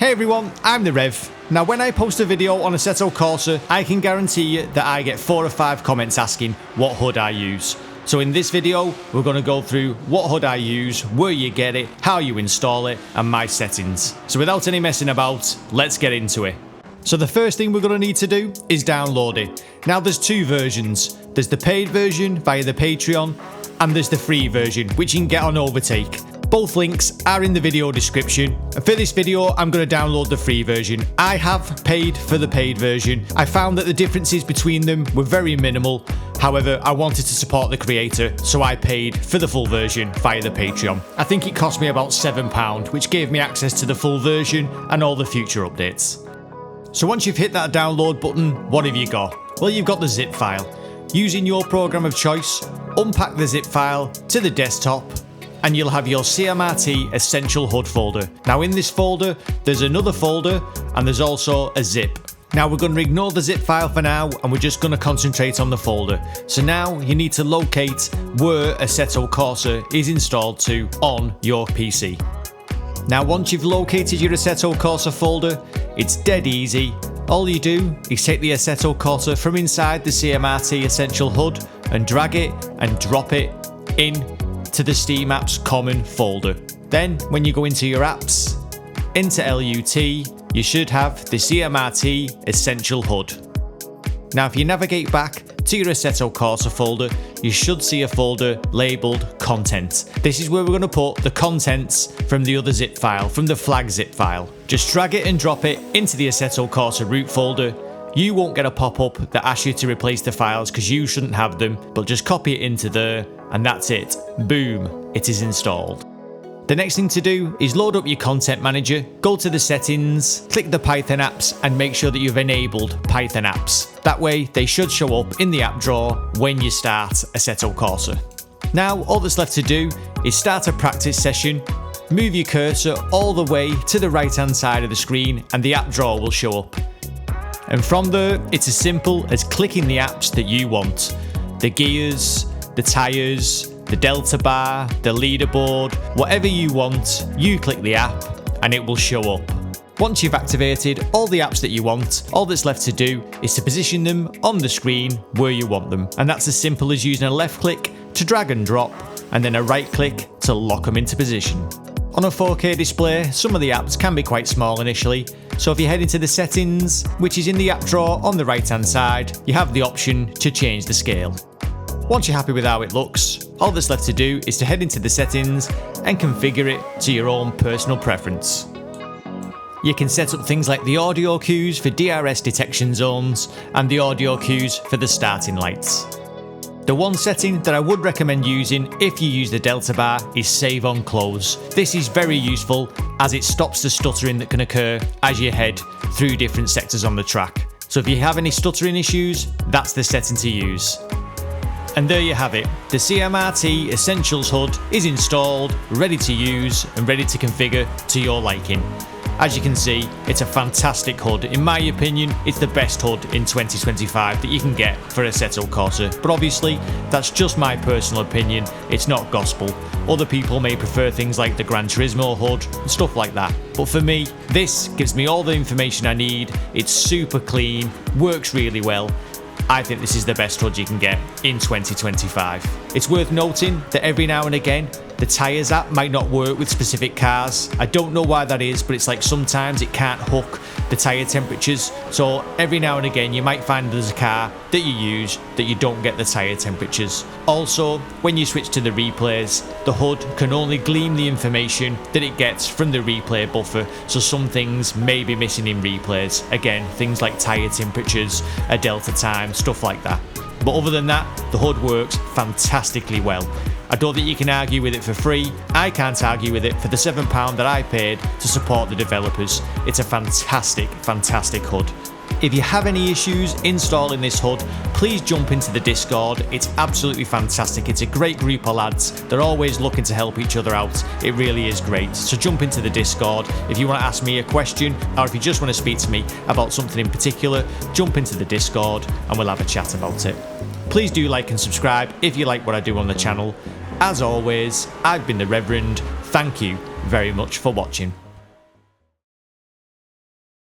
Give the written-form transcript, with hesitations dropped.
Hey everyone, I'm the Rev. Now when I post a video on Assetto Corsa, I can guarantee you that I get 4 or 5 comments asking what HUD I use. So in this video, we're going to go through what HUD I use, where you get it, how you install it, and my settings. So without any messing about, let's get into it. So the first thing we're going to need to do is download it. Now there's 2 versions. There's the paid version via the Patreon, and there's the free version, which you can get on Overtake. Both links are in the video description. And for this video, I'm going to download the free version. I have paid for the paid version. I found that the differences between them were very minimal. However, I wanted to support the creator, so I paid for the full version via the Patreon. I think it cost me about £7, which gave me access to the full version and all the future updates. So once you've hit that download button, what have you got? Well, you've got the zip file. Using your program of choice, unpack the zip file to the desktop, and you'll have your CMRT Essential HUD folder. Now in this folder, there's another folder and there's also a zip. Now we're going to ignore the zip file for now and we're just going to concentrate on the folder. So now you need to locate where Assetto Corsa is installed to on your PC. Now once you've located your Assetto Corsa folder, it's dead easy. All you do is take the Assetto Corsa from inside the CMRT Essential HUD and drag it and drop it in to the Steam Apps Common folder. Then when you go into your apps, into LUT, you should have the CMRT Essential HUD. Now if you navigate back to your Assetto Corsa folder, you should see a folder labelled Content. This is where we're going to put the contents from the other zip file, from the flag zip file. Just drag it and drop it into the Assetto Corsa root folder. You won't get a pop-up that asks you to replace the files because you shouldn't have them, but just copy it into there and that's it. Boom, it is installed. The next thing to do is load up your content manager, go to the settings, click the Python apps and make sure that you've enabled Python apps. That way they should show up in the app drawer when you start Assetto Corsa. Now all that's left to do is start a practice session, move your cursor all the way to the right hand side of the screen and the app drawer will show up. And from there, it's as simple as clicking the apps that you want. The gears, the tyres, the delta bar, the leaderboard, whatever you want, you click the app and it will show up. Once you've activated all the apps that you want, all that's left to do is to position them on the screen where you want them. And that's as simple as using a left click to drag and drop and then a right click to lock them into position. On a 4K display, some of the apps can be quite small initially, so if you head into the settings, which is in the app drawer on the right hand side, you have the option to change the scale. Once you're happy with how it looks, all that's left to do is to head into the settings and configure it to your own personal preference. You can set up things like the audio cues for DRS detection zones and the audio cues for the starting lights. The one setting that I would recommend using if you use the delta bar is save on close. This is very useful as it stops the stuttering that can occur as you head through different sectors on the track. So if you have any stuttering issues, that's the setting to use. And there you have it. The CMRT Essentials HUD is installed, ready to use and ready to configure to your liking. As you can see, it's a fantastic HUD. In my opinion, it's the best HUD in 2025 that you can get for Assetto Corsa. But obviously, that's just my personal opinion. It's not gospel. Other people may prefer things like the Gran Turismo HUD and stuff like that. But for me, this gives me all the information I need. It's super clean, works really well. I think this is the best HUD you can get in 2025. It's worth noting that every now and again, the tyres app might not work with specific cars. I don't know why that is, but it's like sometimes it can't hook the tyre temperatures. So every now and again, you might find there's a car that you use that you don't get the tyre temperatures. Also, when you switch to the replays, the HUD can only glean the information that it gets from the replay buffer. So some things may be missing in replays. Again, things like tyre temperatures, a delta time, stuff like that. But other than that, the HUD works fantastically well. I don't think you can argue with it for free. I can't argue with it for the £7 that I paid to support the developers. It's a fantastic, fantastic HUD. If you have any issues installing this HUD, please jump into the Discord. It's absolutely fantastic. It's a great group of lads. They're always looking to help each other out. It really is great. So jump into the Discord. If you want to ask me a question or if you just want to speak to me about something in particular, jump into the Discord and we'll have a chat about it. Please do like and subscribe if you like what I do on the channel. As always, I've been the Reverend. Thank you very much for watching.